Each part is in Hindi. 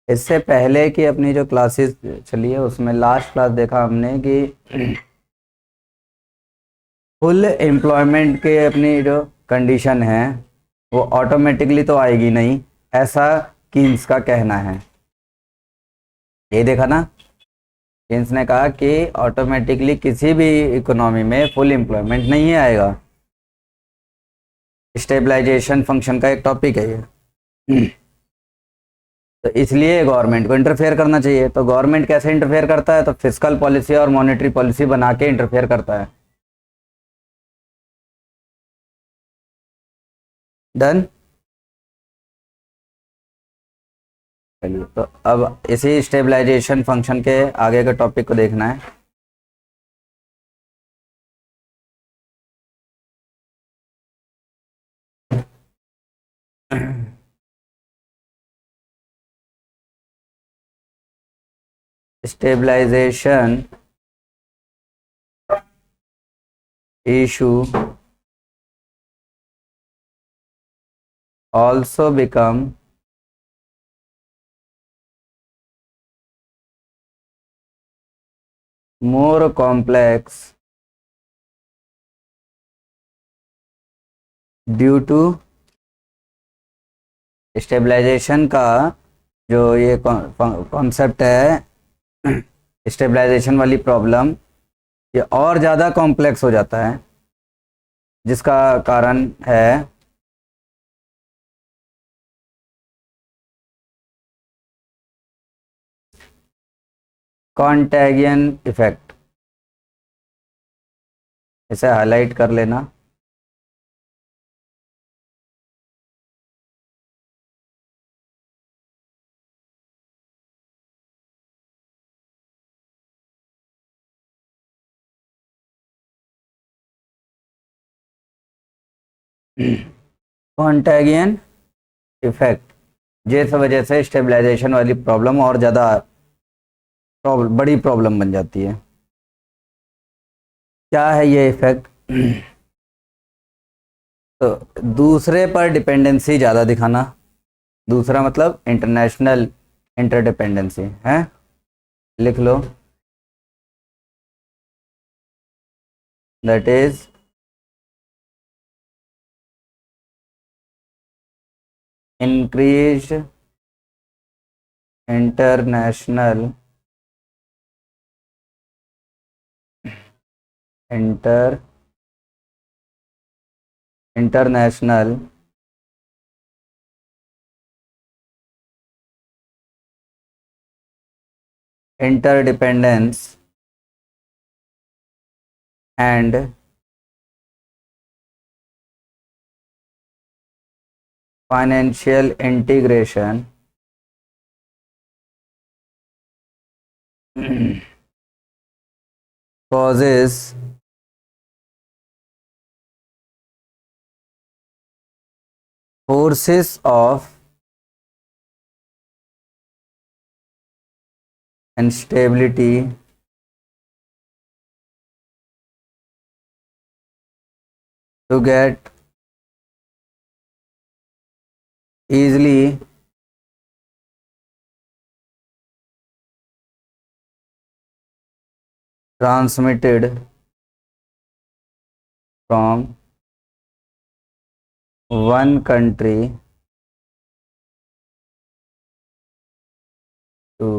इससे पहले की अपनी जो क्लासेस चली है उसमें लास्ट क्लास देखा हमने कि फुल एम्प्लॉयमेंट के अपनी जो कंडीशन है वो ऑटोमेटिकली तो आएगी नहीं, ऐसा कीन्स का कहना है। ये देखा ना, कीन्स ने कहा कि ऑटोमेटिकली किसी भी इकोनॉमी में फुल एम्प्लॉयमेंट नहीं आएगा। स्टेबलाइजेशन फंक्शन का एक टॉपिक है ये। तो इसलिए गवर्नमेंट को इंटरफेयर करना चाहिए। तो गवर्नमेंट कैसे इंटरफेयर करता है? तो फिस्कल पॉलिसी और मॉनेटरी पॉलिसी बना के इंटरफेयर करता है। डन। चलिए, तो अब इसी स्टेबलाइजेशन फंक्शन के आगे के टॉपिक को देखना है। Stabilisation issue also become more complex due to stabilisation का जो ये कॉन्सेप्ट है, स्टेबलाइजेशन वाली प्रॉब्लम, ये और ज़्यादा कॉम्प्लेक्स हो जाता है, जिसका कारण है कॉन्टैगियन इफेक्ट। इसे हाईलाइट कर लेना। कॉन्टैगियन इफेक्ट, जिस वजह से स्टेबलाइजेशन वाली प्रॉब्लम और ज़्यादा बड़ी प्रॉब्लम बन जाती है। क्या है ये इफेक्ट? तो दूसरे पर डिपेंडेंसी ज़्यादा दिखाना। दूसरा मतलब इंटरनेशनल इंटरडिपेंडेंसी है। लिख लो, that is increased international international interdependence and financial integration causes forces of instability to get easily transmitted from one country to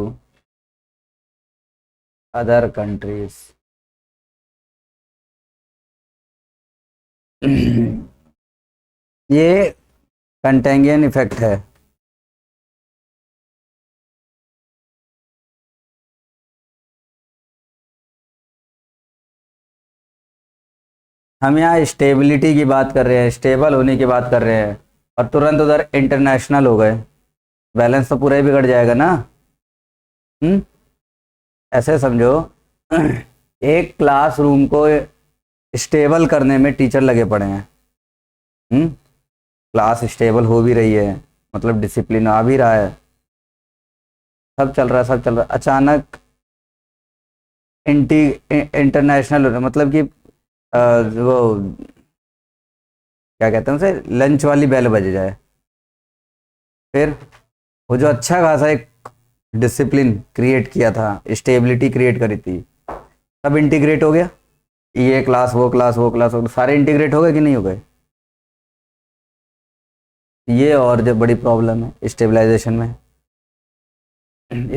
other countries। ये कंटेंगियन इफेक्ट है। हम यहाँ स्टेबिलिटी की बात कर रहे हैं, स्टेबल होने की बात कर रहे हैं, और तुरंत उधर इंटरनेशनल हो गए, बैलेंस तो पूरा ही बिगड़ जाएगा ना। ऐसे समझो, एक क्लासरूम को स्टेबल करने में टीचर लगे पड़े हैं। क्लास स्टेबल हो भी रही है, मतलब डिसिप्लिन आ भी रहा है, सब चल रहा है, सब चल रहा है। अचानक इंटरनेशनल मतलब कि वो क्या कहते हैं उसे, लंच वाली बेल बज जाए, फिर वो जो अच्छा खासा एक डिसिप्लिन क्रिएट किया था, स्टेबिलिटी क्रिएट करी थी, सब इंटीग्रेट हो गया। ये क्लास वो क्लास वो क्लास वो सारे इंटीग्रेट हो गए कि नहीं हो गए? ये और जो बड़ी प्रॉब्लम है स्टेबलाइजेशन में,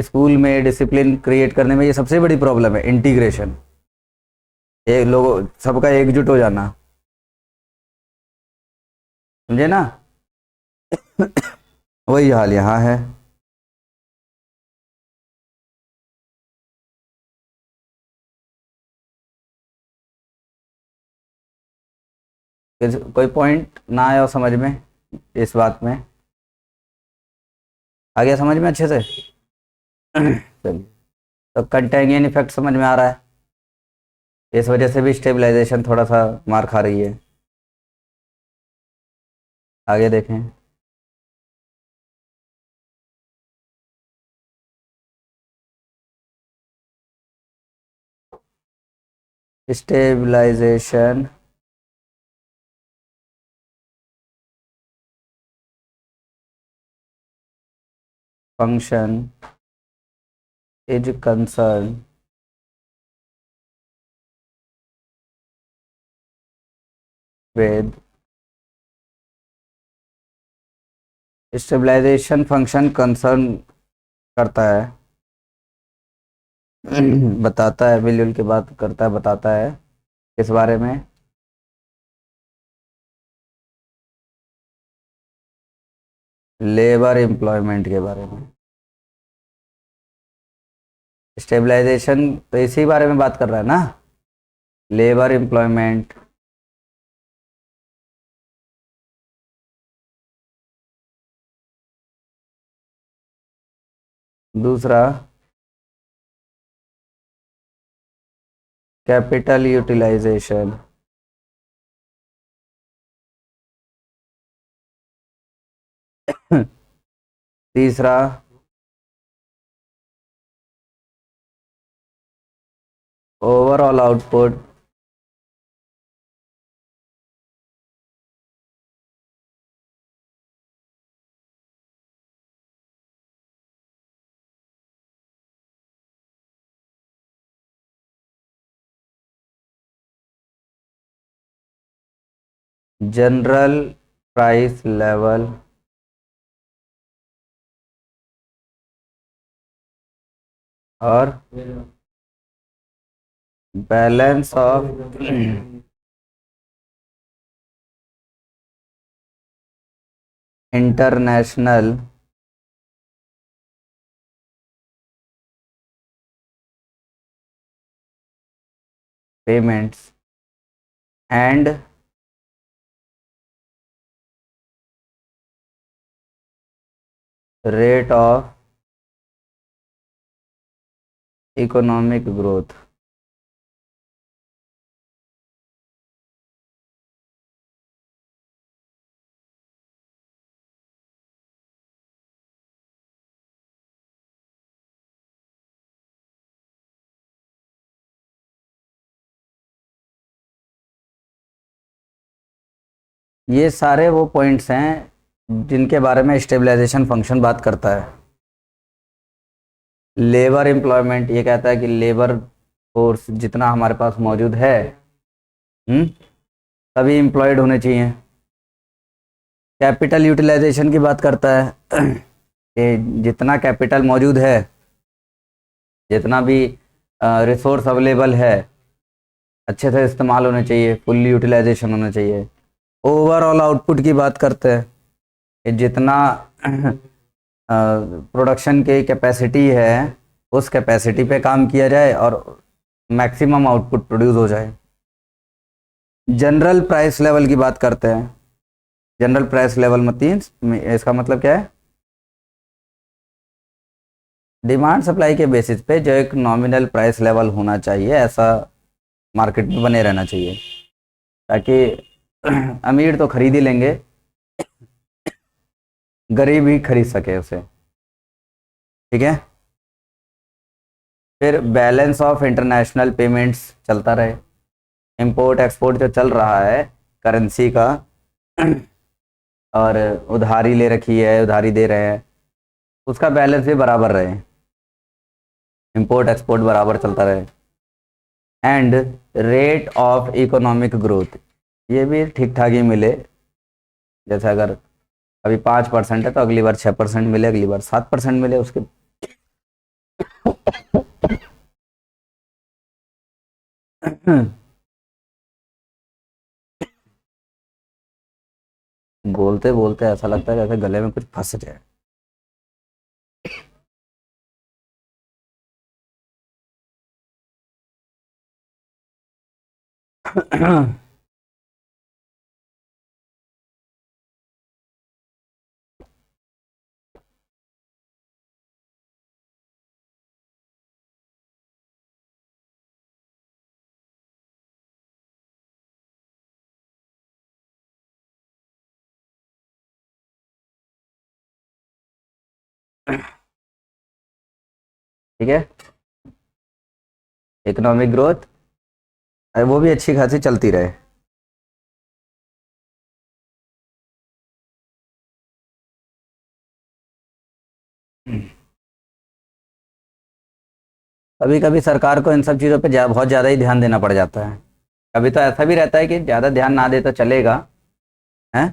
स्कूल में डिसिप्लिन क्रिएट करने में ये सबसे बड़ी प्रॉब्लम है, इंटीग्रेशन, एक लोगों सबका एकजुट हो जाना, समझे ना? वही हाल यहाँ है। कोई पॉइंट ना आया हो समझ में इस बात में? आ गया समझ में अच्छे से? चलिए, तो कंटेंगियन इफेक्ट समझ में आ रहा है, इस वजह से भी स्टेबलाइजेशन थोड़ा सा मार खा रही है। आगे देखें। Stabilisation function is concern with stabilisation function concern करता है बताता है, मिलजुल के बात करता है, बताता है किस बारे में? लेबर एम्प्लॉयमेंट के बारे में। स्टेबलाइजेशन तो इसी बारे में बात कर रहा है ना, लेबर एम्प्लॉयमेंट। दूसरा कैपिटल यूटिलाइजेशन। तीसरा overall output. General price level और balance of international payments and rate of economic growth. ये सारे वो पॉइंट्स हैं जिनके बारे में स्टेबलाइजेशन फंक्शन बात करता है। लेबर एम्प्लॉयमेंट, ये कहता है कि लेबर फोर्स जितना हमारे पास मौजूद है सभी एम्प्लॉयड होने चाहिए। कैपिटल यूटिलाइजेशन की बात करता है कि जितना कैपिटल मौजूद है, जितना भी रिसोर्स अवेलेबल है, अच्छे से इस्तेमाल होने चाहिए, फुल्ली यूटिलाइजेशन होना चाहिए। ओवरऑल आउटपुट की बात करते हैं कि जितना प्रोडक्शन की कैपेसिटी है उस कैपेसिटी पे काम किया जाए और मैक्सिमम आउटपुट प्रोड्यूस हो जाए। जनरल प्राइस लेवल की बात करते हैं। जनरल प्राइस लेवल मतलब इसका मतलब क्या है? डिमांड सप्लाई के बेसिस पे जो एक नॉमिनल प्राइस लेवल होना चाहिए, ऐसा मार्केट में बने रहना चाहिए ताकि अमीर तो खरीद ही लेंगे, गरीब भी खरीद सके उसे। ठीक है। फिर बैलेंस ऑफ इंटरनेशनल पेमेंट्स चलता रहे, इंपोर्ट एक्सपोर्ट जो चल रहा है करेंसी का और उधारी ले रखी है, उधारी दे रहे हैं, उसका बैलेंस भी बराबर रहे। इंपोर्ट एक्सपोर्ट बराबर चलता रहे। And rate of economic growth, ये भी ठीक ठाक ही मिले। जैसे अगर अभी 5% है तो अगली बार 6% मिले, अगली बार 7% मिले उसके। बोलते बोलते ऐसा लगता है जैसे गले में कुछ फंस जाए। ठीक है, इकोनॉमिक ग्रोथ वो भी अच्छी खासी चलती रहे। कभी कभी सरकार को इन सब चीज़ों पे बहुत ज़्यादा ही ध्यान देना पड़ जाता है। कभी तो ऐसा भी रहता है कि ज़्यादा ध्यान ना दे तो चलेगा, है।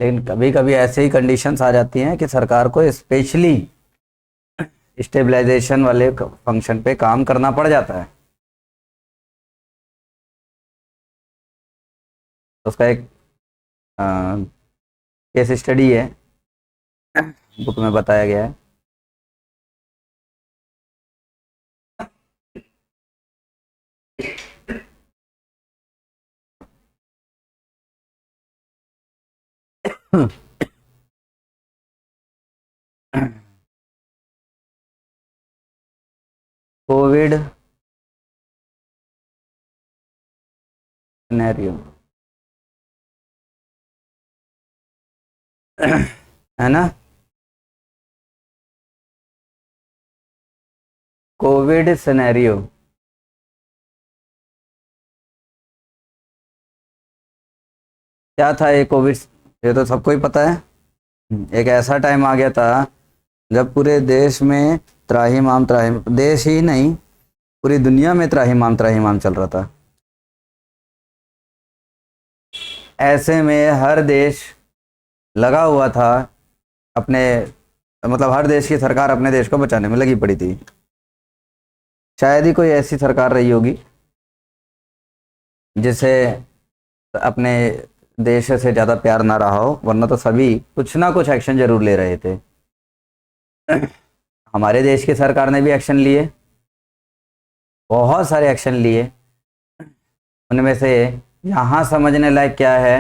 लेकिन कभी कभी ऐसे ही कंडीशंस आ जाती हैं कि सरकार को स्पेशली स्टेबलाइजेशन वाले फंक्शन पे काम करना पड़ जाता है। उसका एक केस स्टडी है, बुक में बताया गया है। कोविड सिनेरियो, है ना। कोविड सिनेरियो क्या था ये कोविड, ये तो सबको ही पता है। एक ऐसा टाइम आ गया था जब पूरे देश में त्राहिमाम त्राहिम, देश ही नहीं पूरी दुनिया में त्राहिमाम चल रहा था। ऐसे में हर देश लगा हुआ था अपने, मतलब हर देश की सरकार अपने देश को बचाने में लगी पड़ी थी। शायद ही कोई ऐसी सरकार रही होगी जिसे अपने देश से ज़्यादा प्यार ना रहा हो, वरना तो सभी कुछ ना कुछ एक्शन जरूर ले रहे थे। हमारे देश की सरकार ने भी एक्शन लिए, बहुत सारे एक्शन लिए। उनमें से यहाँ समझने लायक क्या है,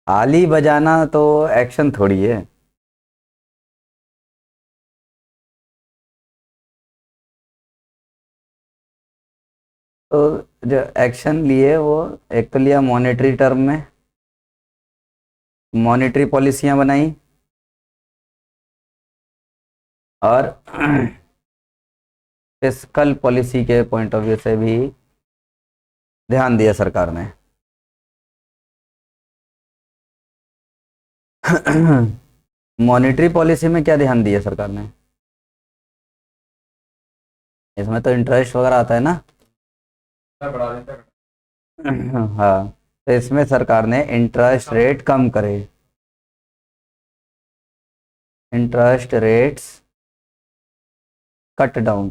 ताली बजाना तो एक्शन थोड़ी है। तो जो एक्शन लिए वो एक तो लिया मॉनेटरी टर्म में, मॉनेटरी पॉलिसियां बनाई, और फिस्कल पॉलिसी के पॉइंट ऑफ व्यू से भी ध्यान दिया सरकार ने। मॉनेटरी पॉलिसी में क्या ध्यान दिया सरकार ने, इसमें तो इंटरेस्ट वगैरह आता है ना। हाँ, तो इसमें सरकार ने इंटरेस्ट रेट कम करे, इंटरेस्ट रेट्स कट डाउन।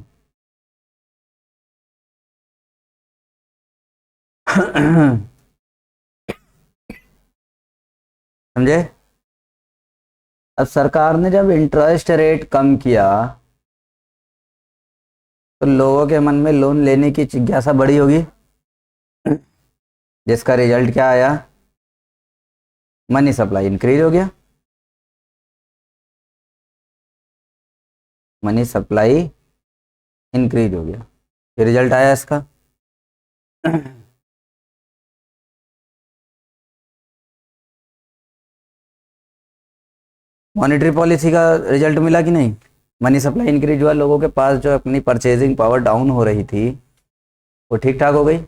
समझे। अब सरकार ने जब इंटरेस्ट रेट कम किया तो लोगों के मन में लोन लेने की जिज्ञासा बढ़ी होगी, जिसका रिजल्ट क्या आया, मनी सप्लाई इंक्रीज हो गया। मनी सप्लाई इंक्रीज हो गया, ये रिजल्ट आया इसका। मॉनेटरी पॉलिसी का रिजल्ट मिला कि नहीं, मनी सप्लाई इंक्रीज हुआ, लोगों के पास जो अपनी परचेजिंग पावर डाउन हो रही थी वो ठीक ठाक हो गई।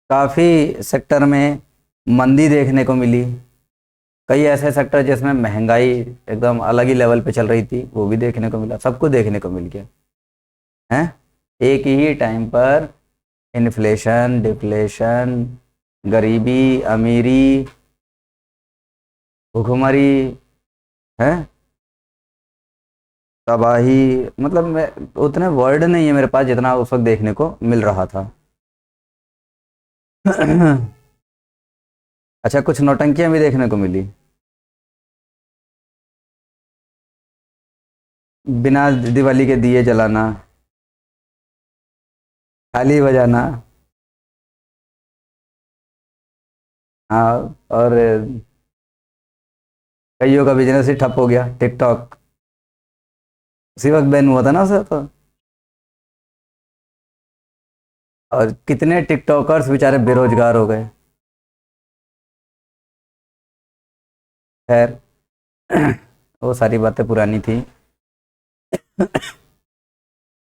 काफ़ी सेक्टर में मंदी देखने को मिली। कई ऐसे सेक्टर जिसमें महंगाई एकदम अलग ही लेवल पे चल रही थी, वो भी देखने को मिला, सबको देखने को मिल गया है एक ही टाइम पर। इन्फ्लेशन, डिफ्लेशन, गरीबी, अमीरी, भुखमरी है, तबाही। मतलब मैं, उतने वर्ड नहीं है मेरे पास जितना उस वक्त देखने को मिल रहा था। अच्छा, कुछ नौटंकियां भी देखने को मिली। बिना दिवाली के दिए जलाना, थाली बजाना। हाँ, और कईयों का बिजनेस ही ठप हो गया। टिकटॉक उसी वक्त बैन हुआ था ना उसे तो। और कितने टिकटॉकर्स बेचारे बेरोजगार हो गए। खैर, वो सारी बातें पुरानी थी।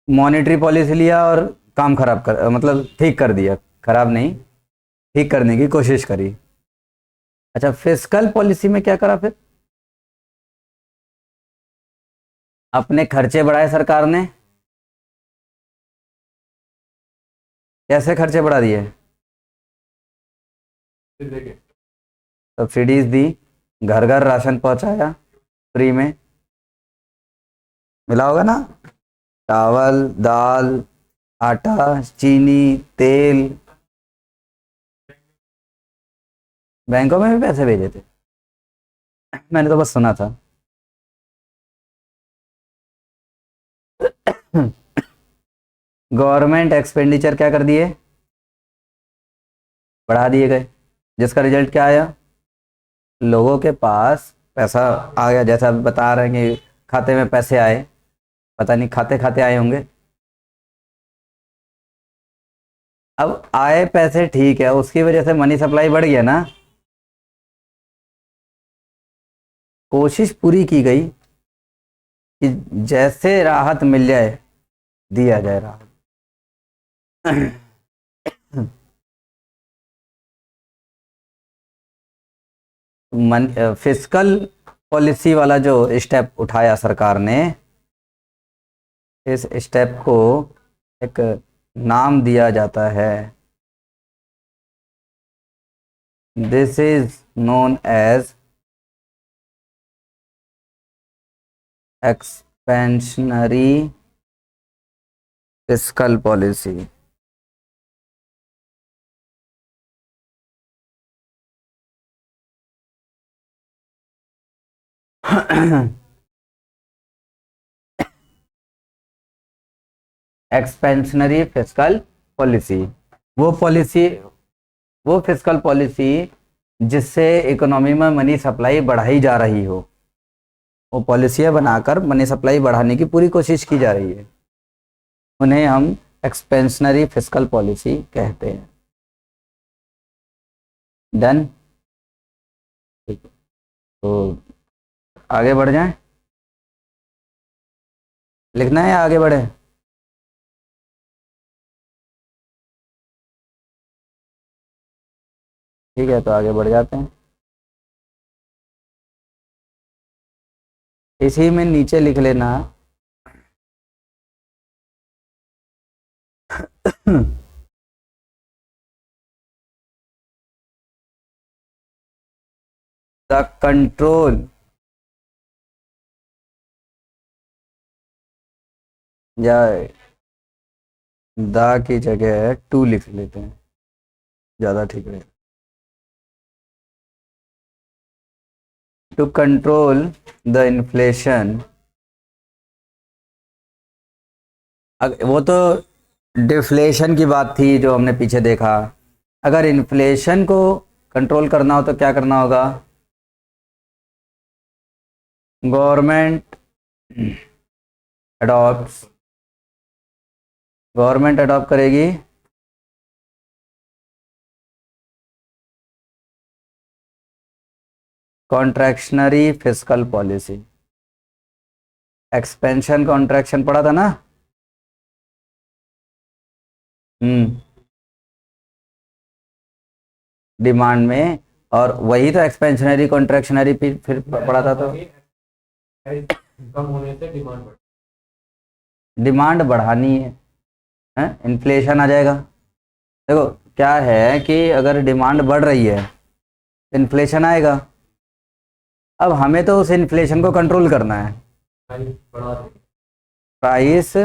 मॉनेटरी पॉलिसी लिया और काम खराब कर, मतलब ठीक कर दिया। खराब नहीं, ठीक करने की कोशिश करी। अच्छा, फिस्कल पॉलिसी में क्या करा फिर? अपने खर्चे बढ़ाए सरकार ने। कैसे खर्चे बढ़ा दिए? सब्सिडीज दी, घर घर राशन पहुंचाया फ्री में। मिला होगा ना? चावल, दाल, आटा, चीनी, तेल। बैंकों में भी पैसे भेजे थे? मैंने तो बस सुना था। गवर्नमेंट एक्सपेंडिचर क्या कर दिए? बढ़ा दिए गए। जिसका रिजल्ट क्या आया? लोगों के पास पैसा आ गया। जैसा अभी बता रहे हैं कि खाते में पैसे आए, पता नहीं खाते खाते आए होंगे। अब आए पैसे ठीक है, उसकी वजह से मनी सप्लाई बढ़ गया ना। कोशिश पूरी की गई कि जैसे राहत मिल जाए, दिया जाए राहत। फिस्कल पॉलिसी वाला जो स्टेप उठाया सरकार ने, इस स्टेप को एक नाम दिया जाता है। This is known as expansionary fiscal policy. Expansionary fiscal policy, वो पॉलिसी, वो फिस्कल पॉलिसी जिससे इकोनॉमी में मनी सप्लाई बढ़ाई जा रही हो, वो पॉलिसियाँ बनाकर मनी सप्लाई बढ़ाने की पूरी कोशिश की जा रही है, उन्हें हम एक्सपेंशनरी फिस्कल पॉलिसी कहते हैं। डन। ठीक है, तो आगे बढ़ जाएं। लिखना है या आगे बढ़े? ठीक है, तो आगे बढ़ जाते हैं। इसी में नीचे लिख लेना। द कंट्रोल, या द की जगह टू लिख लेते हैं, ज़्यादा ठीक रहेगा। To control the inflation. वो तो डिफ्लेशन की बात थी जो हमने पीछे देखा। अगर इन्फ्लेशन को कंट्रोल करना हो तो क्या करना होगा? गवर्नमेंट अडॉप्ट, गवर्नमेंट अडॉप्ट करेगी contractionary fiscal policy. Expansion contraction पढ़ा था ना? हम्म, डिमांड में, और वही तो एक्सपेंशनरी कॉन्ट्रैक्शनरी फिर पढ़ा था तो कम होने से डिमांड बढ़। डिमांड बढ़ानी है, इन्फ्लेशन आ जाएगा। देखो क्या है कि अगर डिमांड बढ़ रही है इन्फ्लेशन आएगा। अब हमें तो उस इन्फ्लेशन को कंट्रोल करना है। प्राइस बढ़ा देंगे। प्राइस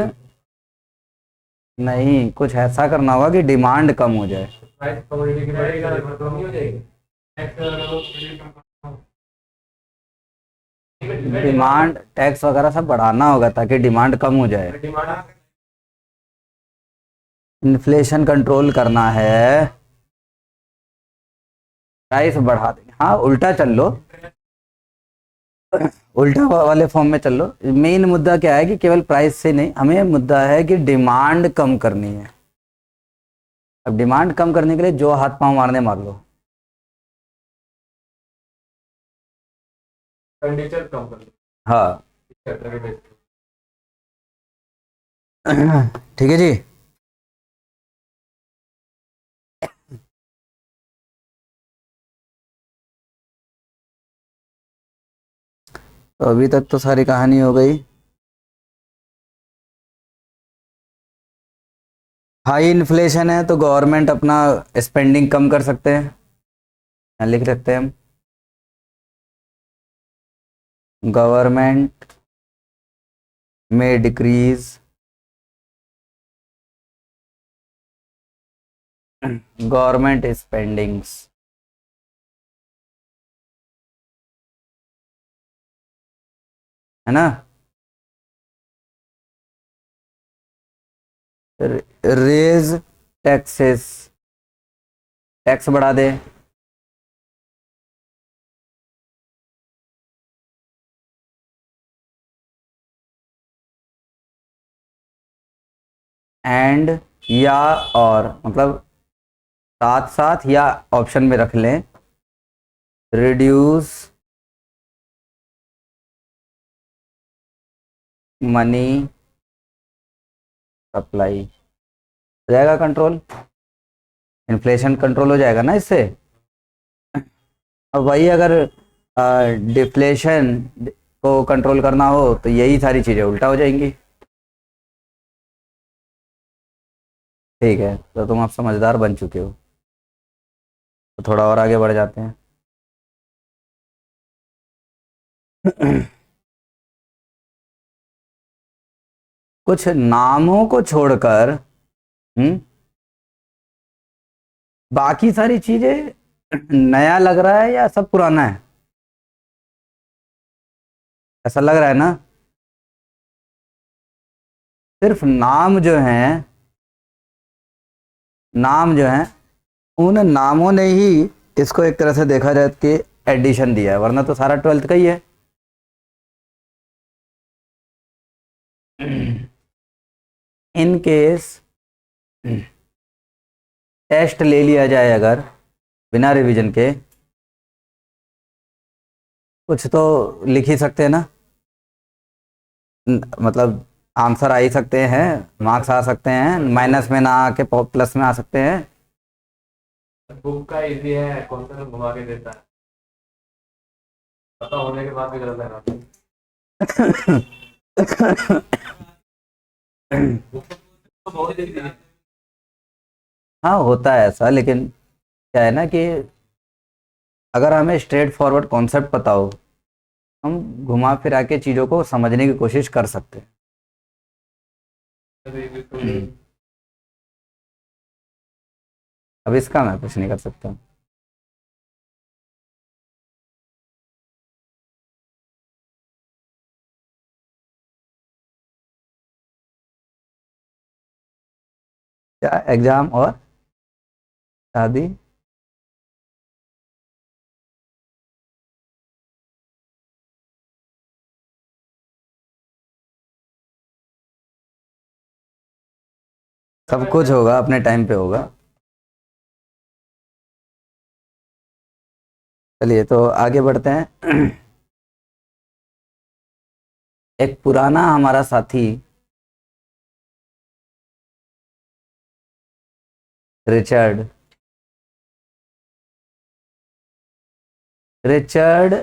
नहीं, कुछ ऐसा करना होगा कि डिमांड कम हो जाए। प्राइस कमोडिटी की बढ़ेगा ना, कम नहीं हो जाएगी। टैक्स लगा लो, डिमांड टैक्स वगैरह सब बढ़ाना होगा ताकि डिमांड कम हो जाए। डिमांड इन्फ्लेशन कंट्रोल करना है, प्राइस बढ़ा देंगे। हाँ उल्टा चल लो, उल्टा वाले फॉर्म में चल लो। मेन मुद्दा क्या है कि केवल प्राइस से नहीं, हमें मुद्दा है कि डिमांड कम करनी है। अब डिमांड कम करने के लिए जो हाथ पांव मारने मार लो। एक्सपेंडिचर कम कर लो। हाँ करके बेचते ठीक है जी। तो अभी तक तो सारी कहानी हो गई। हाई इन्फ्लेशन है तो गवर्नमेंट अपना स्पेंडिंग कम कर सकते हैं, यहाँ लिख सकते हैं हम, गवर्नमेंट में डिक्रीज गवर्नमेंट स्पेंडिंग्स, है ना। रेज टैक्सेस, टैक्स बढ़ा दे। एंड या और मतलब साथ साथ या ऑप्शन में रख लें, रिड्यूस मनी सप्लाई, हो जाएगा कंट्रोल, इन्फ्लेशन कंट्रोल हो जाएगा ना इससे। अब वही अगर डिफ्लेशन को कंट्रोल करना हो तो यही सारी चीज़ें उल्टा हो जाएंगी। ठीक है, तो तुम अब समझदार बन चुके हो, तो थोड़ा और आगे बढ़ जाते हैं। कुछ नामों को छोड़कर बाकी सारी चीजें नया लग रहा है या सब पुराना है, ऐसा लग रहा है ना। सिर्फ नाम जो हैं, नाम जो हैं, उन नामों ने ही इसको एक तरह से देखा जाए कि एडिशन दिया है, वरना तो सारा 12th का ही है। इन केस टेस्ट ले लिया जाए अगर बिना रिवीजन के, कुछ तो लिख ही सकते हैं ना, मतलब आंसर आ ही सकते हैं, मार्क्स आ सकते हैं, माइनस में ना आके प्लस में आ सकते हैं। बुक का इजी है, कौन सा घुमा के देता है, पता होने के बाद भी गलत लगाते हैं। बुक तो बहुत इजी है। हाँ होता है ऐसा, लेकिन क्या है ना कि अगर हमें स्ट्रेट फॉरवर्ड कॉन्सेप्ट पता हो, हम घुमा फिरा के चीज़ों को समझने की कोशिश कर सकते हैं। अब इसका मैं कुछ नहीं कर सकता। क्या एग्जाम और शादी, सब कुछ होगा अपने टाइम पे होगा। चलिए तो आगे बढ़ते हैं। एक पुराना हमारा साथी रिचर्ड रिचर्ड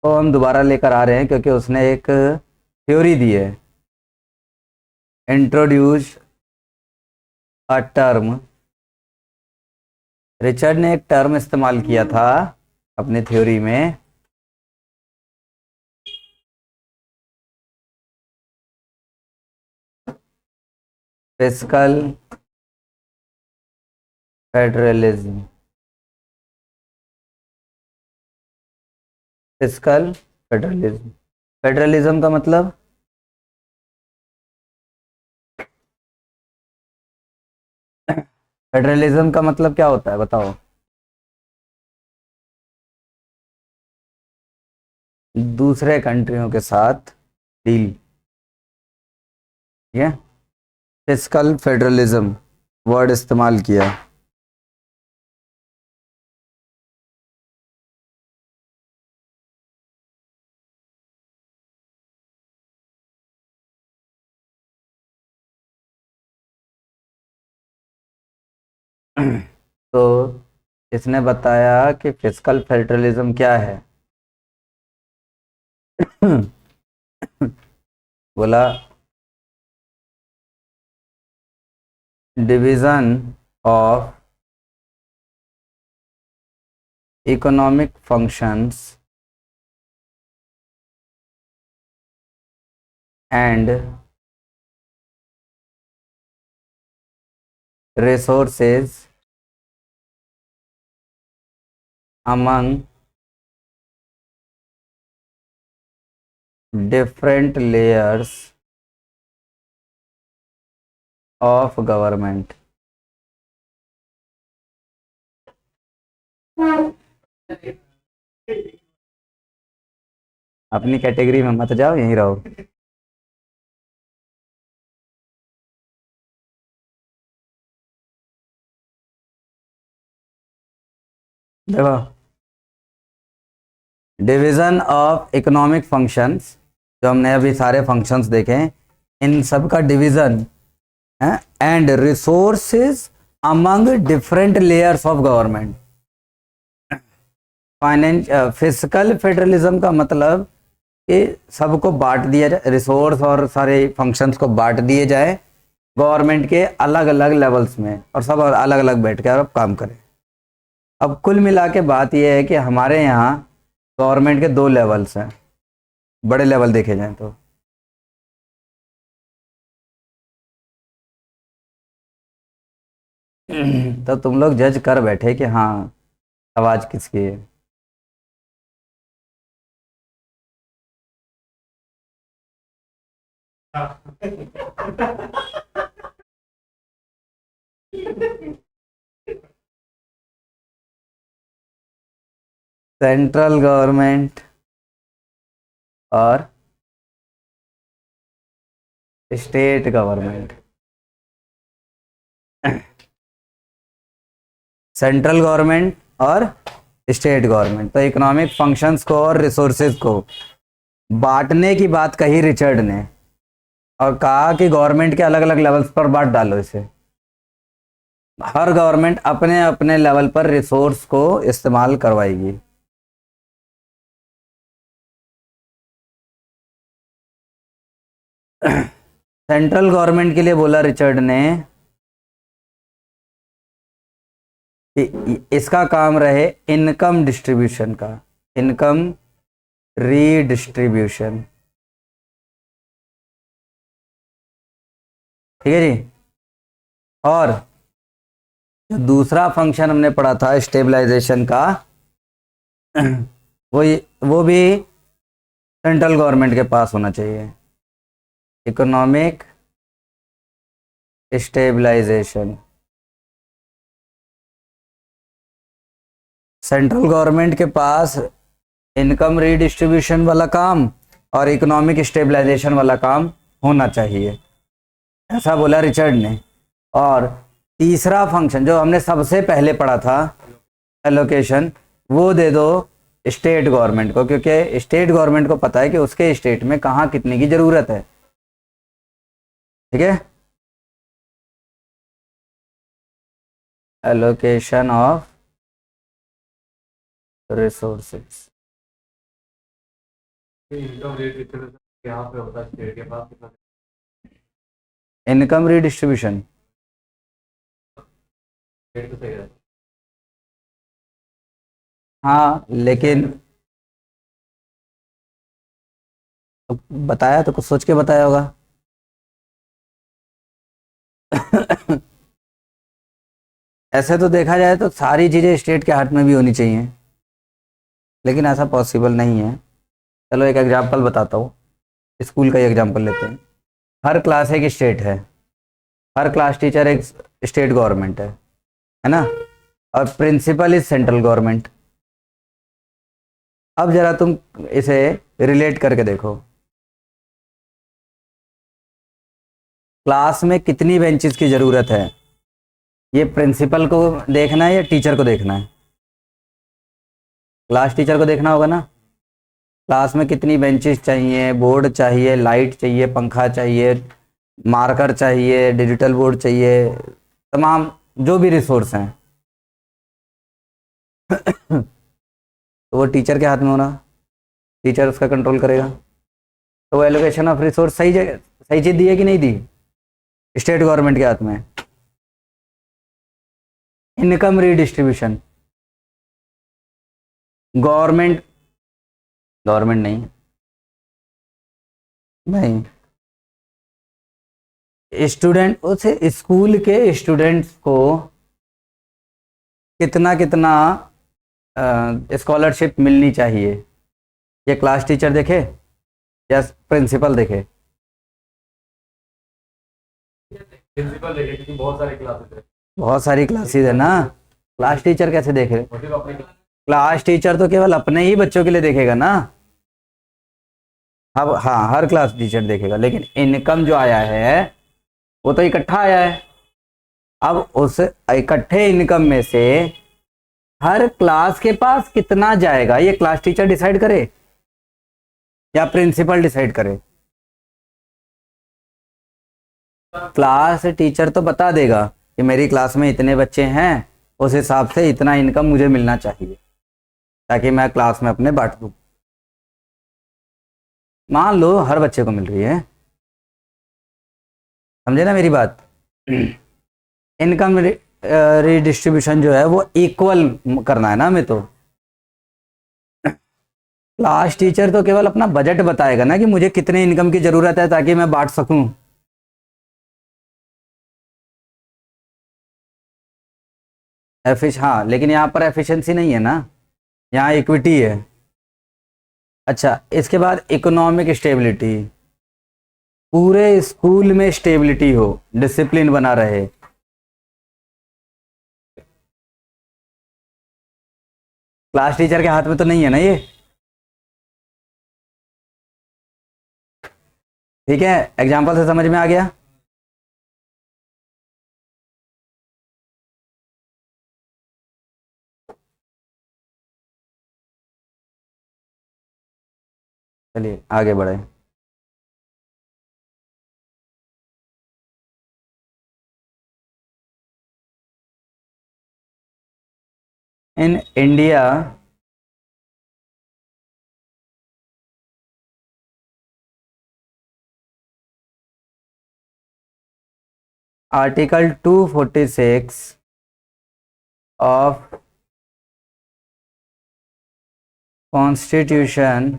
को हम दोबारा लेकर आ रहे हैं क्योंकि उसने एक थ्योरी दी है, इंट्रोड्यूस अ टर्म। रिचर्ड ने एक टर्म इस्तेमाल किया था अपने थ्योरी में, fiscal federalism. Fiscal federalism, federalism का मतलब फेडरलिज्म का मतलब क्या होता है बताओ? दूसरे कंट्रियों के साथ डील, ठीक है। फिस्कल फेडरलिज्म वर्ड इस्तेमाल किया। तो इसने बताया कि फिस्कल फेडरलिज्म क्या है। बोला division of economic functions and resources among different layers of government। अपनी कैटेगरी में मत जाओ, यहीं रहो। देखो, डिवीजन ऑफ इकोनॉमिक फंक्शंस, जो हमने अभी सारे फंक्शंस देखे, इन सब का डिवीजन है, and resources among different layers of government. Finance fiscal federalism का मतलब कि सबको बांट दिया जाए, रिसोर्स और सारे फंक्शंस को बांट दिए जाए गवर्नमेंट के अलग अलग लेवल्स में, और सब अलग अलग बैठ कर अब काम करें। अब कुल मिला के बात यह है कि हमारे यहाँ गवर्नमेंट के दो लेवल्स हैं, बड़े लेवल देखे जाएं तो। तो तुम लोग जज कर बैठे कि हाँ आवाज़ किसकी है। सेंट्रल गवर्नमेंट और स्टेट गवर्नमेंट। सेंट्रल गवर्नमेंट और स्टेट गवर्नमेंट, तो इकोनॉमिक फंक्शंस को और रिसोर्सेज को बांटने की बात कही रिचर्ड ने, और कहा कि गवर्नमेंट के अलग अलग लेवल्स पर बांट डालो इसे। हर गवर्नमेंट अपने अपने लेवल पर रिसोर्स को इस्तेमाल करवाएगी। सेंट्रल गवर्नमेंट के लिए बोला रिचर्ड ने कि इसका काम रहे इनकम डिस्ट्रीब्यूशन का, इनकम रीडिस्ट्रीब्यूशन, ठीक है जी। और जो दूसरा फंक्शन हमने पढ़ा था स्टेबलाइजेशन का, वो भी सेंट्रल गवर्नमेंट के पास होना चाहिए, इकोनॉमिक स्टेबलाइजेशन। सेंट्रल गवर्नमेंट के पास इनकम रीडिस्ट्रीब्यूशन वाला काम और इकोनॉमिक स्टेबलाइजेशन वाला काम होना चाहिए, ऐसा बोला रिचर्ड ने। और तीसरा फंक्शन जो हमने सबसे पहले पढ़ा था एलोकेशन, वो दे दो स्टेट गवर्नमेंट को, क्योंकि स्टेट गवर्नमेंट को पता है कि उसके स्टेट में कहाँ कितने की ज़रूरत है, ठीक है। Allocation of resources. Income rate distribution यहाँ पे होता है स्टेट के पास कितना इनकम रीडिस्ट्रीब्यूशन, स्टेट तो सही रहता हाँ लेकिन तो बताया तो कुछ सोच के बताया होगा। ऐसे तो देखा जाए तो सारी चीज़ें स्टेट के हाथ में भी होनी चाहिए, लेकिन ऐसा पॉसिबल नहीं है। चलो एक एग्जांपल बताता हूँ, स्कूल का ही एग्जांपल लेते हैं। हर क्लास एक स्टेट है, हर क्लास टीचर एक स्टेट गवर्नमेंट है ना, और प्रिंसिपल इज सेंट्रल गवर्नमेंट। अब जरा तुम इसे रिलेट करके देखो, क्लास में कितनी बेंचेस की ज़रूरत है, ये प्रिंसिपल को देखना है या टीचर को देखना है? क्लास टीचर को देखना होगा ना। क्लास में कितनी बेंचेस चाहिए, बोर्ड चाहिए, लाइट चाहिए, पंखा चाहिए, मार्कर चाहिए, डिजिटल बोर्ड चाहिए, तमाम जो भी रिसोर्स हैं। तो वो टीचर के हाथ में होना, टीचर उसका कंट्रोल करेगा। तो वो एलोकेशन ऑफ रिसोर्स सही जगह सही चीज़ दी है कि नहीं दी? स्टेट गवर्नमेंट के हाथ में। इनकम रीडिस्ट्रीब्यूशन गवर्नमेंट, गवर्नमेंट नहीं, नहीं, स्टूडेंट, उसे स्कूल के स्टूडेंट्स को कितना कितना स्कॉलरशिप मिलनी चाहिए, ये क्लास टीचर देखे या प्रिंसिपल देखे? प्रिंसिपल लेके क्योंकि बहुत सारे क्लासेस है बहुत सारी क्लासेस है ना, क्लास टीचर कैसे देख रहे? और सिर्फ अपने क्लास टीचर तो केवल अपने ही बच्चों के लिए देखेगा ना। अब हाँ, हर क्लास टीचर देखेगा, लेकिन इनकम जो आया है वो तो इकट्ठा आया है। अब उस इकट्ठे इनकम में से हर क्लास के पास कितना जाएगा, ये क्लास टीचर डिसाइड करे या प्रिंसिपल डिसाइड करे? क्लास टीचर तो बता देगा कि मेरी क्लास में इतने बच्चे हैं, उस हिसाब से इतना इनकम मुझे मिलना चाहिए, ताकि मैं क्लास में अपने बांट दूं। मान लो हर बच्चे को मिल रही है, समझे ना मेरी बात? इनकम रीडिस्ट्रीब्यूशन जो है वो इक्वल करना है ना हमें। तो क्लास टीचर तो केवल अपना बजट बताएगा ना कि मुझे कितने इनकम की जरूरत है ताकि मैं बांट सकूं। हाँ, लेकिन यहाँ पर एफिशिएंसी नहीं है ना, यहाँ इक्विटी है। अच्छा, इसके बाद इकोनॉमिक स्टेबिलिटी, पूरे स्कूल में स्टेबिलिटी हो, डिसिप्लिन बना रहे। क्लास टीचर के हाथ में तो नहीं है ना ये। ठीक है, एग्जाम्पल से समझ में आ गया? चलिए आगे बढ़े। In India article 246 of constitution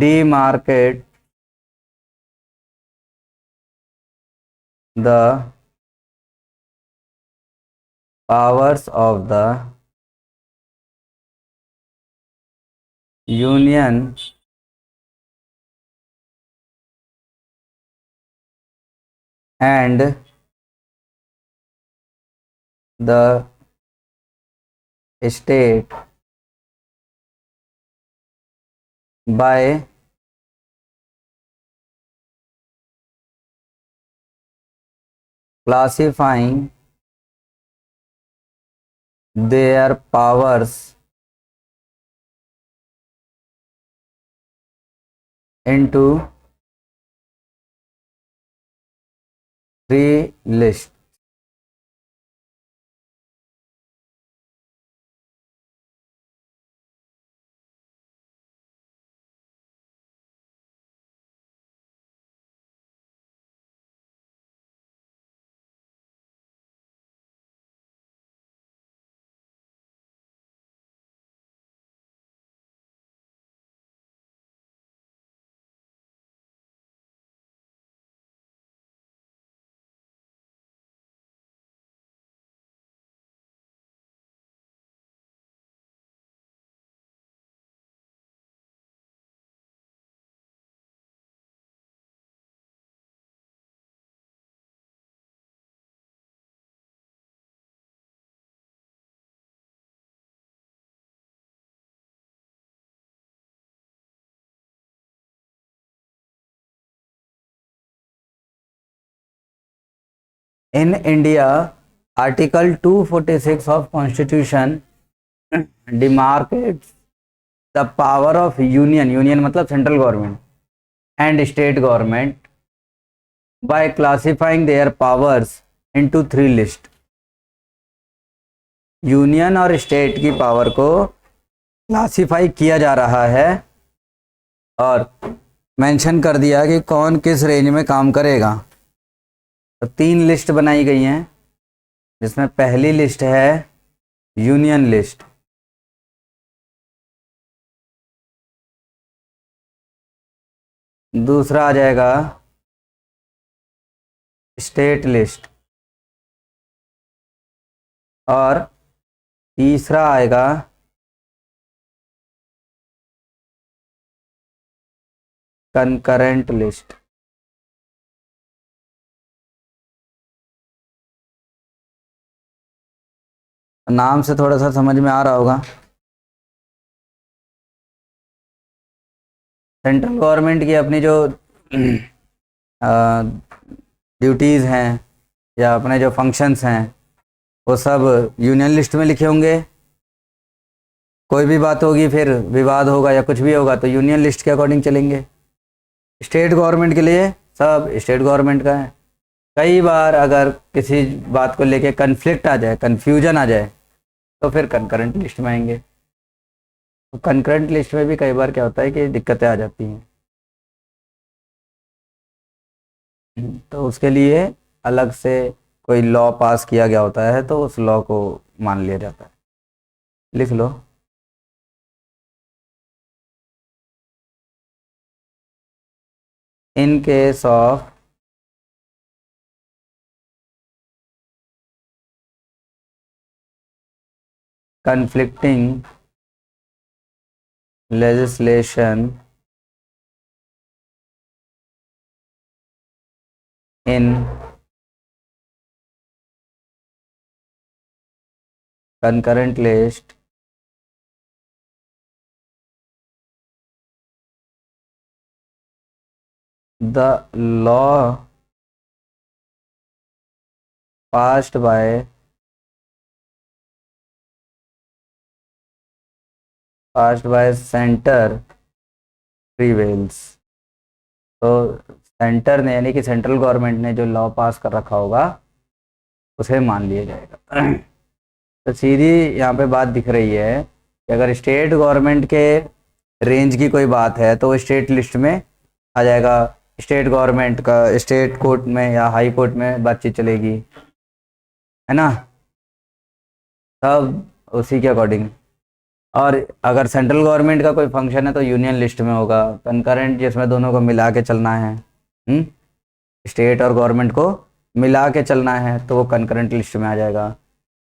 demarcate the powers of the union and the state by classifying their powers into 3 list. In India, Article 246 of Constitution demarcates the power of union मतलब central government and state government by classifying their powers into 3 list. Union और स्टेट की पावर को क्लासिफाई किया जा रहा है और मेंशन कर दिया कि कौन किस रेंज में काम करेगा। तो 3 लिस्ट बनाई गई हैं, जिसमें पहली लिस्ट है यूनियन लिस्ट, दूसरा आ जाएगा स्टेट लिस्ट और तीसरा आएगा कंकरेंट लिस्ट। नाम से थोड़ा सा समझ में आ रहा होगा। सेंट्रल गवर्नमेंट की अपनी जो ड्यूटीज़ हैं या अपने जो फंक्शंस हैं वो सब यूनियन लिस्ट में लिखे होंगे। कोई भी बात होगी, फिर विवाद होगा या कुछ भी होगा तो यूनियन लिस्ट के अकॉर्डिंग चलेंगे। स्टेट गवर्नमेंट के लिए सब स्टेट गवर्नमेंट का है। कई बार अगर किसी बात को लेके कन्फ्लिक्ट आ जाए, कन्फ्यूजन आ जाए, तो फिर कंकरेंट लिस्ट में आएंगे। तो कंकरेंट लिस्ट में भी कई बार क्या होता है कि दिक्कतें आ जाती हैं, तो उसके लिए अलग से कोई लॉ पास किया गया होता है, तो उस लॉ को मान लिया जाता है। लिख लो। In case of conflicting legislation in concurrent list, the law passed by centre prevails. तो सेंटर ने यानी कि सेंट्रल गवर्नमेंट ने जो लॉ पास कर रखा होगा उसे मान लिया जाएगा। तो सीधी यहाँ पे बात दिख रही है कि अगर स्टेट गवर्नमेंट के रेंज की कोई बात है तो वो स्टेट लिस्ट में आ जाएगा। स्टेट गवर्नमेंट का स्टेट कोर्ट में या हाई कोर्ट में बातचीत चलेगी, है ना, सब उसी के अकॉर्डिंग। और अगर सेंट्रल गवर्नमेंट का कोई फंक्शन है तो यूनियन लिस्ट में होगा। कंकरेंट जिसमें दोनों को मिला के चलना है, स्टेट और गवर्नमेंट को मिला के चलना है, तो वो कंकरेंट लिस्ट में आ जाएगा।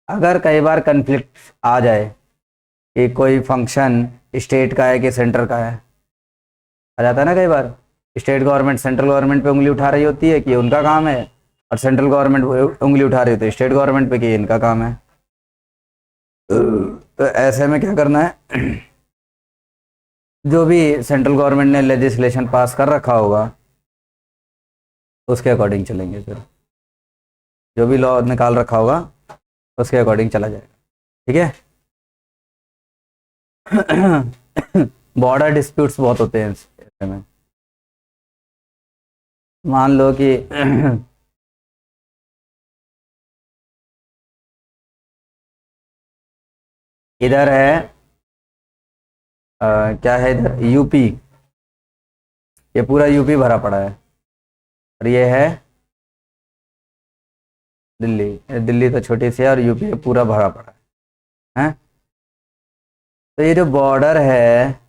अगर कई बार कन्फ्लिक्ट आ जाए कि कोई फंक्शन स्टेट का है कि सेंटर का है, आ जाता है ना कई बार। स्टेट गवर्नमेंट सेंट्रल गवर्नमेंट पे उंगली उठा रही होती है कि उनका काम है, और सेंट्रल गवर्नमेंट उंगली उठा रही होती है स्टेट गवर्नमेंट पे कि इनका काम है। तो ऐसे में क्या करना है, जो भी सेंट्रल गवर्नमेंट ने लेजिस्लेशन पास कर रखा होगा उसके अकॉर्डिंग चलेंगे। फिर जो भी लॉ निकाल रखा होगा उसके अकॉर्डिंग चला जाएगा, ठीक है। बॉर्डर डिस्प्यूट्स बहुत होते हैं ऐसे में। मान लो कि इधर है क्या है, इधर यूपी, ये पूरा यूपी भरा पड़ा है, और ये है दिल्ली। दिल्ली तो छोटी सी है और यूपी पूरा भरा पड़ा है। तो ये जो बॉर्डर है,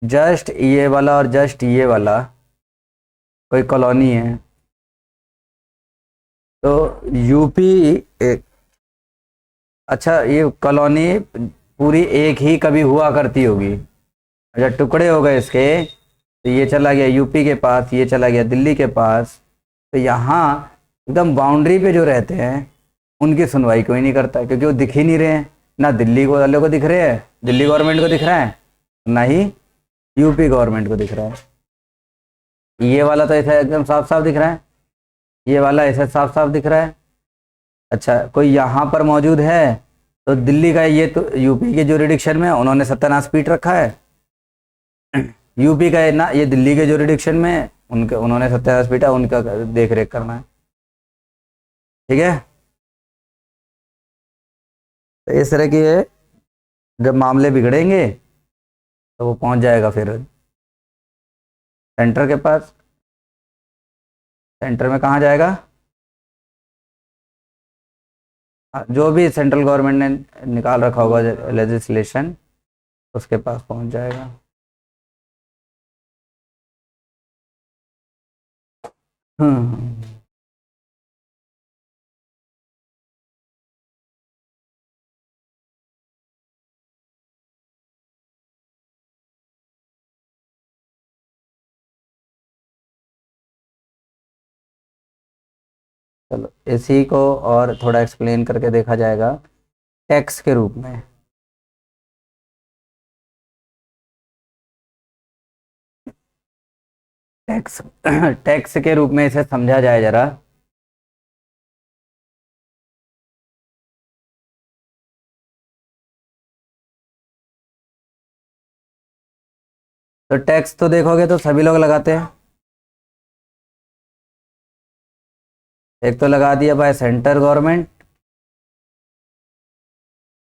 जस्ट ये वाला और जस्ट ये वाला कोई कॉलोनी है, तो यूपी एक, अच्छा ये कॉलोनी पूरी एक ही कभी हुआ करती होगी, जब टुकड़े हो गए इसके, तो ये चला गया यूपी के पास, ये चला गया दिल्ली के पास, तो यहाँ एकदम बाउंड्री पे जो रहते हैं उनकी सुनवाई कोई नहीं करता, क्योंकि वो दिख ही नहीं रहे हैं, ना दिल्ली को वालों को दिख रहे हैं, दिल्ली गवर्नमेंट को दिख रहा है, ना ही यूपी गवर्नमेंट को दिख रहा है। ये वाला तो ऐसा एकदम साफ साफ दिख रहा है, ये वाला ऐसा साफ साफ दिख रहा है। अच्छा कोई यहाँ पर मौजूद है तो दिल्ली का, ये तो यूपी के जुरिडिक्शन में उन्होंने सत्यानाश पीट रखा है, यूपी का है ना, ये दिल्ली के जुरिडिक्शन में उनके उन्होंने सत्यानाश पीटा, उनका देख रेख करना है। ठीक है, तो इस तरह की जब मामले बिगड़ेंगे तो वो पहुंच जाएगा फिर सेंटर के पास। सेंटर में कहाँ जाएगा, जो भी सेंट्रल गवर्नमेंट ने निकाल रखा होगा लेजिस्लेशन, उसके पास पहुंच जाएगा। हम्म, चलो इसी को और थोड़ा एक्सप्लेन करके देखा जाएगा टैक्स के रूप में। टैक्स टैक्स के रूप में इसे समझा जाए जरा। तो टैक्स तो देखोगे तो सभी लोग लगाते हैं, एक तो लगा दिया बाय सेंटर गवर्नमेंट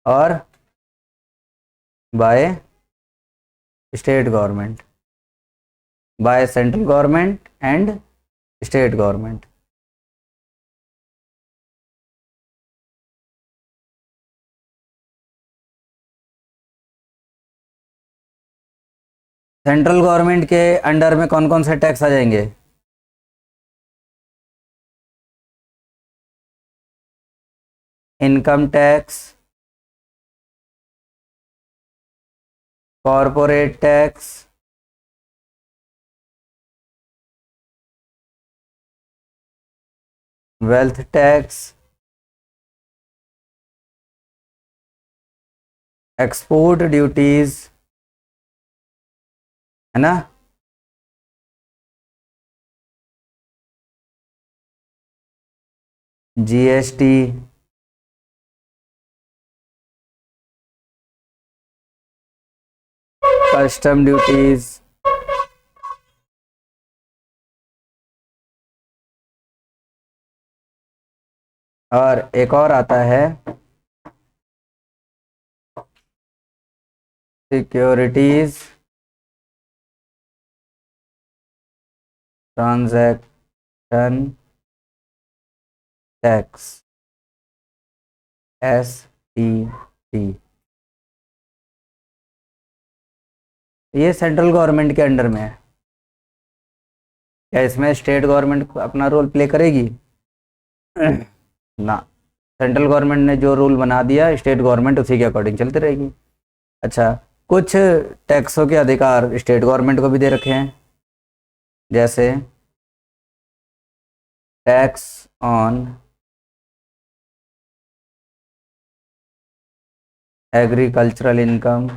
और by state government, by central government and state government. Central government के अंडर में कौन कौन से टैक्स आ जाएंगे, income tax, corporate tax, wealth tax, export duties, है ना, जीएसटी, कस्टम ड्यूटीज, और एक और आता है सिक्योरिटीज ट्रांजैक्शन टैक्स, STT। ये सेंट्रल गवर्नमेंट के अंडर में है, क्या इसमें स्टेट गवर्नमेंट अपना रोल प्ले करेगी ना, सेंट्रल गवर्नमेंट ने जो रूल बना दिया स्टेट गवर्नमेंट उसी के अकॉर्डिंग चलती रहेगी। अच्छा कुछ टैक्सों के अधिकार स्टेट गवर्नमेंट को भी दे रखे हैं, जैसे tax on agricultural income,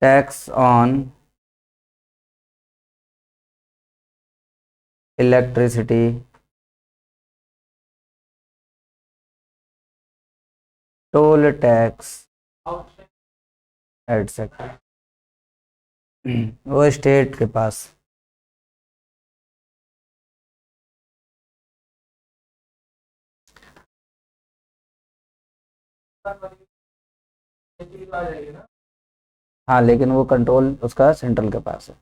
tax on electricity, toll tax, etcetera, वो स्टेट के पास। आ जाएगी ना। हाँ, लेकिन वो कंट्रोल उसका सेंट्रल के पास है।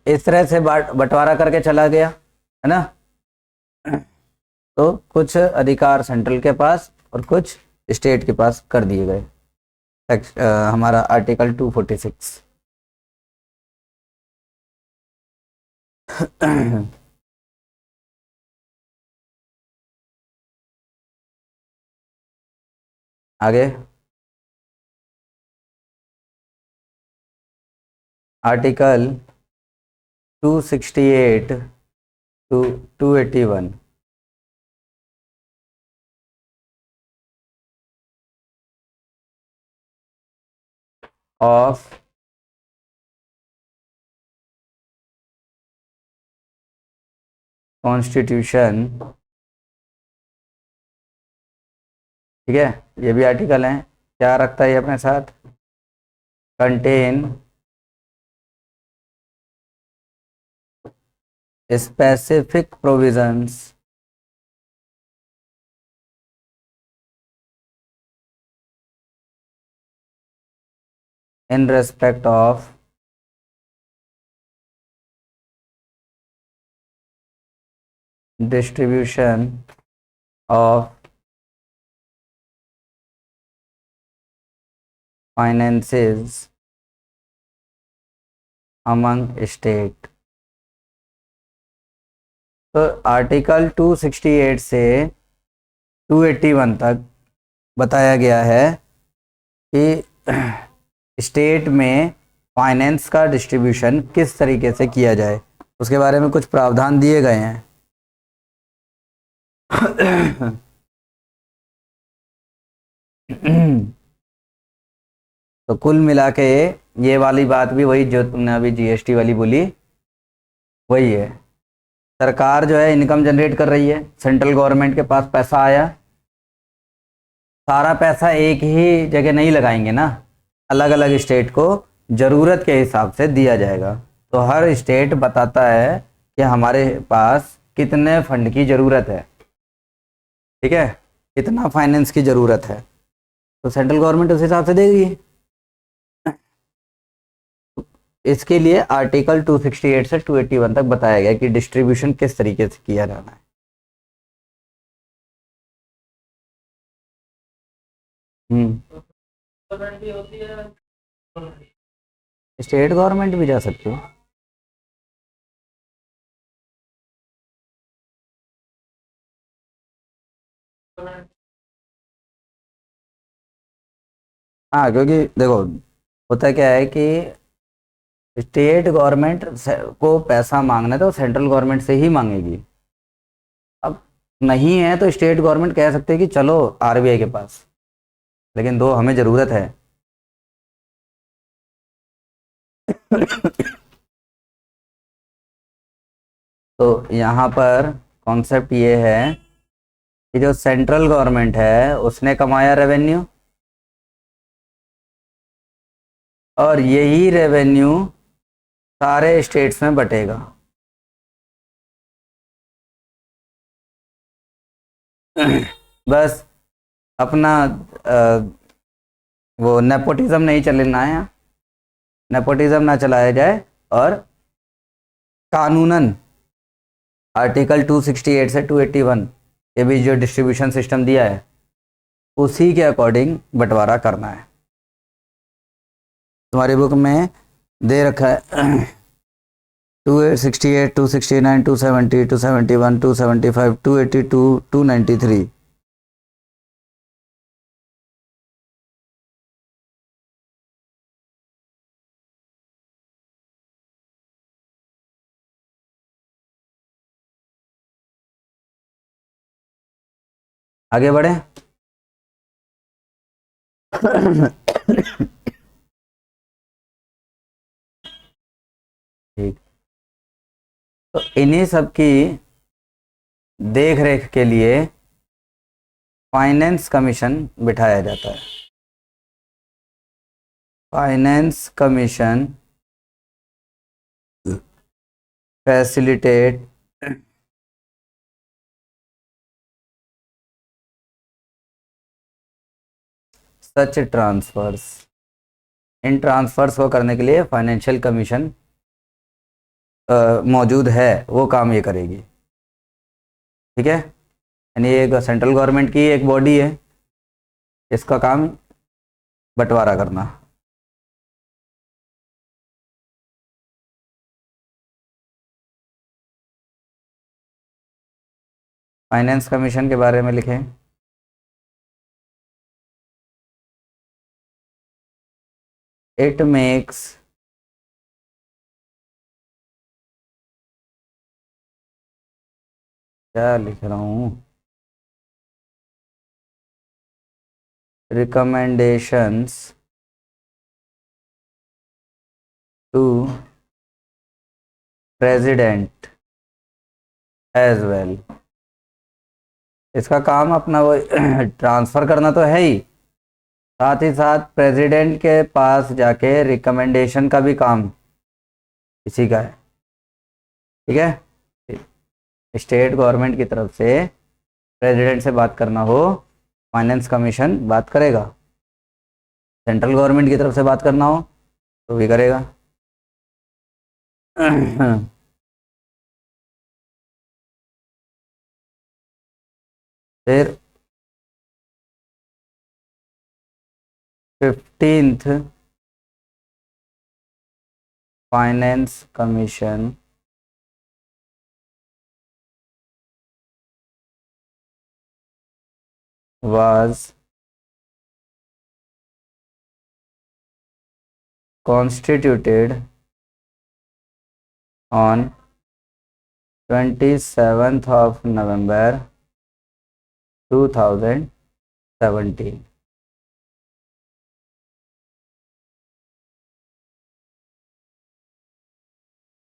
इस तरह से बंटवारा करके चला गया, है ना। तो कुछ अधिकार सेंट्रल के पास और कुछ स्टेट के पास कर दिए गए। हमारा आर्टिकल 246। आगे आर्टिकल 268 टू 281। ऑफ कॉन्स्टिट्यूशन, ठीक है, ये भी आर्टिकल है। क्या रखता है ये अपने साथ? Contain specific provisions in respect of distribution of finances among state। तो आर्टिकल 268 से 281 तक बताया गया है कि स्टेट में फाइनेंस का डिस्ट्रीब्यूशन किस तरीके से किया जाए, उसके बारे में कुछ प्रावधान दिए गए हैं। तो कुल मिला के ये वाली बात भी वही जो तुमने अभी जीएसटी वाली बोली वही है। सरकार जो है इनकम जनरेट कर रही है, सेंट्रल गवर्नमेंट के पास पैसा आया, सारा पैसा एक ही जगह नहीं लगाएंगे ना, अलग अलग स्टेट को ज़रूरत के हिसाब से दिया जाएगा। तो हर स्टेट बताता है कि हमारे पास कितने फंड की ज़रूरत है, ठीक है, कितना फाइनेंस की ज़रूरत है, तो सेंट्रल गवर्नमेंट उस हिसाब से देगी। इसके लिए आर्टिकल 268 से 281 तक बताया गया कि डिस्ट्रीब्यूशन किस तरीके से किया जाना है। स्टेट गवर्नमेंट भी जा सकती है। हाँ, क्योंकि देखो होता क्या है कि स्टेट गवर्नमेंट को पैसा मांगना है तो सेंट्रल गवर्नमेंट से ही मांगेगी। अब नहीं है तो स्टेट गवर्नमेंट कह सकते हैं कि चलो आरबीआई के पास, लेकिन दो हमें ज़रूरत है। तो यहाँ पर कॉन्सेप्ट ये है कि जो सेंट्रल गवर्नमेंट है उसने कमाया रेवेन्यू, और यही रेवेन्यू सारे स्टेट्स में बटेगा। बस अपना वो नेपोटिज्म नहीं चलना है, नेपोटिज्म ना चलाया जाए, और कानूनन आर्टिकल 268 से 281 के बीच जो डिस्ट्रीब्यूशन सिस्टम दिया है उसी के अकॉर्डिंग बंटवारा करना है। तुम्हारी बुक में दे रखा है 268, 269, 270, 271, 275, 282, 293। आगे बढ़े। ठीक, तो इन्हीं सब की देख रेख के लिए फाइनेंस कमीशन बिठाया जाता है। Finance commission facilitate such transfers। इन ट्रांसफर्स को करने के लिए फाइनेंशियल कमीशन मौजूद है, वो काम ये करेगी। ठीक है, यानी ये सेंट्रल गवर्नमेंट की एक बॉडी है, इसका काम बंटवारा करना। फाइनेंस कमीशन के बारे में लिखें। इट मेक्स क्या लिख रहा हूँ, recommendations to president as well. इसका काम अपना वो ट्रांसफ़र करना तो है ही, साथ ही साथ प्रेसिडेंट के पास जाके रिकमेंडेशन का भी काम इसी का है। ठीक है, स्टेट गवर्नमेंट की तरफ से प्रेसिडेंट से बात करना हो, फाइनेंस कमीशन बात करेगा। सेंट्रल गवर्नमेंट की तरफ से बात करना हो तो भी करेगा। फिर 15th finance commission was constituted on 27th of November 2017।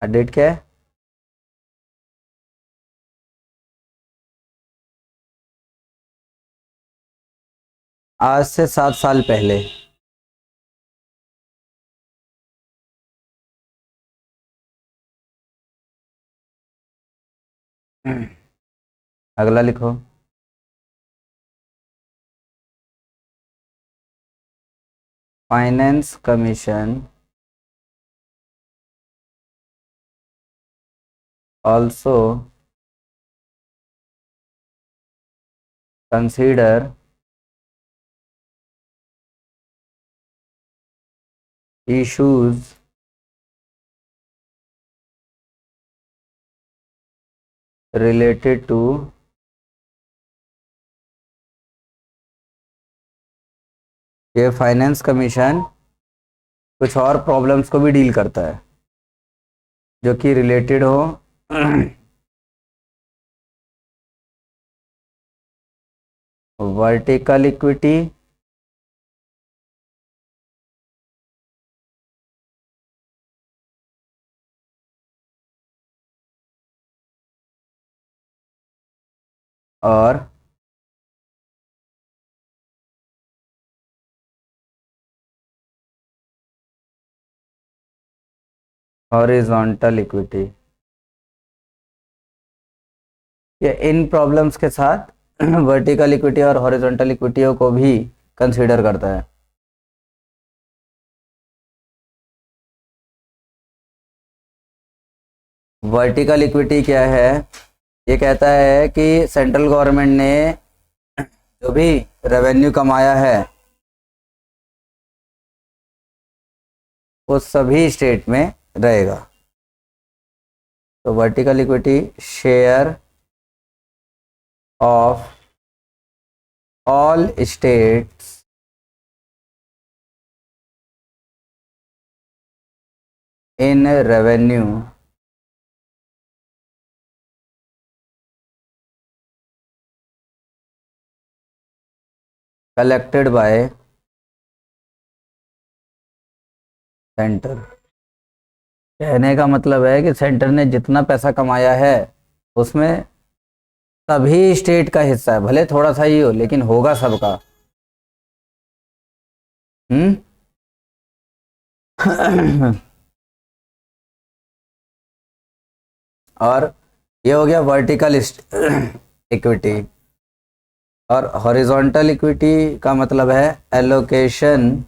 Date क्या है? आज से 7 साल पहले। अगला लिखो। Finance commission also consider issues related to ये फाइनेंस कमीशन कुछ और प्रॉब्लम्स को भी डील करता है जो कि रिलेटेड हो वर्टिकल इक्विटी और हॉरिजॉन्टल इक्विटी। ये इन प्रॉब्लम्स के साथ वर्टिकल इक्विटी और हॉरिजॉन्टल इक्विटियों को भी कंसीडर करता है। वर्टिकल इक्विटी क्या है? ये कहता है कि सेंट्रल गवर्नमेंट ने जो भी रेवेन्यू कमाया है वो सभी स्टेट में रहेगा। तो vertical equity share of all states in revenue collected by centre. कहने का मतलब है कि सेंटर ने जितना पैसा कमाया है उसमें सभी स्टेट का हिस्सा है, भले थोड़ा सा ही हो लेकिन होगा सबका। और ये हो गया वर्टिकल इक्विटी। और हॉरिजॉन्टल इक्विटी का मतलब है allocation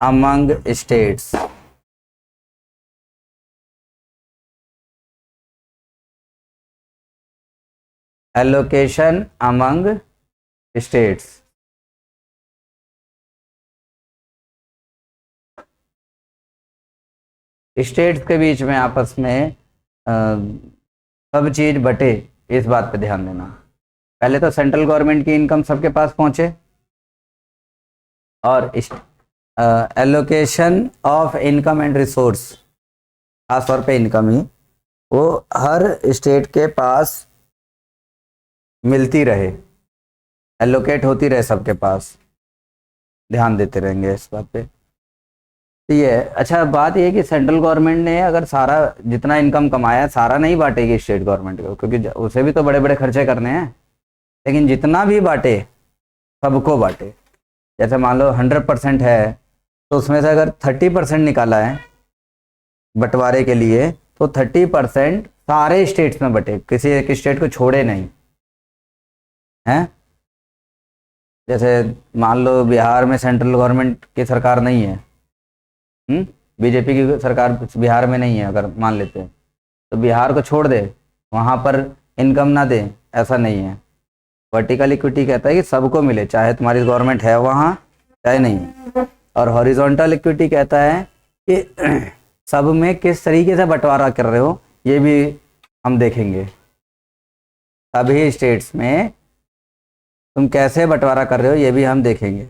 among states. Allocation among states. States के बीच में आपस में सब चीज बटे, इस बात पे ध्यान देना। पहले तो सेंट्रल गवर्नमेंट की इनकम सबके पास पहुंचे, और allocation of income and resource, खासतौर पे इनकम ही वो हर स्टेट के पास मिलती रहे, एलोकेट होती रहे सबके पास। ध्यान देते रहेंगे इस बात पे। तो ये अच्छा बात ये है कि सेंट्रल गवर्नमेंट ने अगर सारा जितना इनकम कमाया सारा नहीं बांटेगी स्टेट गवर्नमेंट को, क्योंकि उसे भी तो बड़े बड़े खर्चे करने हैं। लेकिन जितना भी बांटे सबको बांटे। जैसे मान लो 100% है, तो उसमें से अगर 30% निकाला है बंटवारे के लिए, तो 30% सारे स्टेट्स में बटे, किसी एक स्टेट को छोड़े नहीं हैं। जैसे मान लो बिहार में सेंट्रल गवर्नमेंट की सरकार नहीं है, बीजेपी की सरकार बिहार में नहीं है अगर मान लेते हैं, तो बिहार को छोड़ दे, वहाँ पर इनकम ना दे, ऐसा नहीं है। वर्टिकल इक्विटी कहता है कि सबको मिले, चाहे तुम्हारी गवर्नमेंट है वहाँ चाहे नहीं। और हॉरिजॉन्टल इक्विटी कहता है कि सब में किस तरीके से बंटवारा कर रहे हो, ये भी हम देखेंगे। सभी स्टेट्स में तुम कैसे बंटवारा कर रहे हो ये भी हम देखेंगे।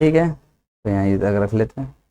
ठीक है, तो यहाँ तक रख लेते हैं।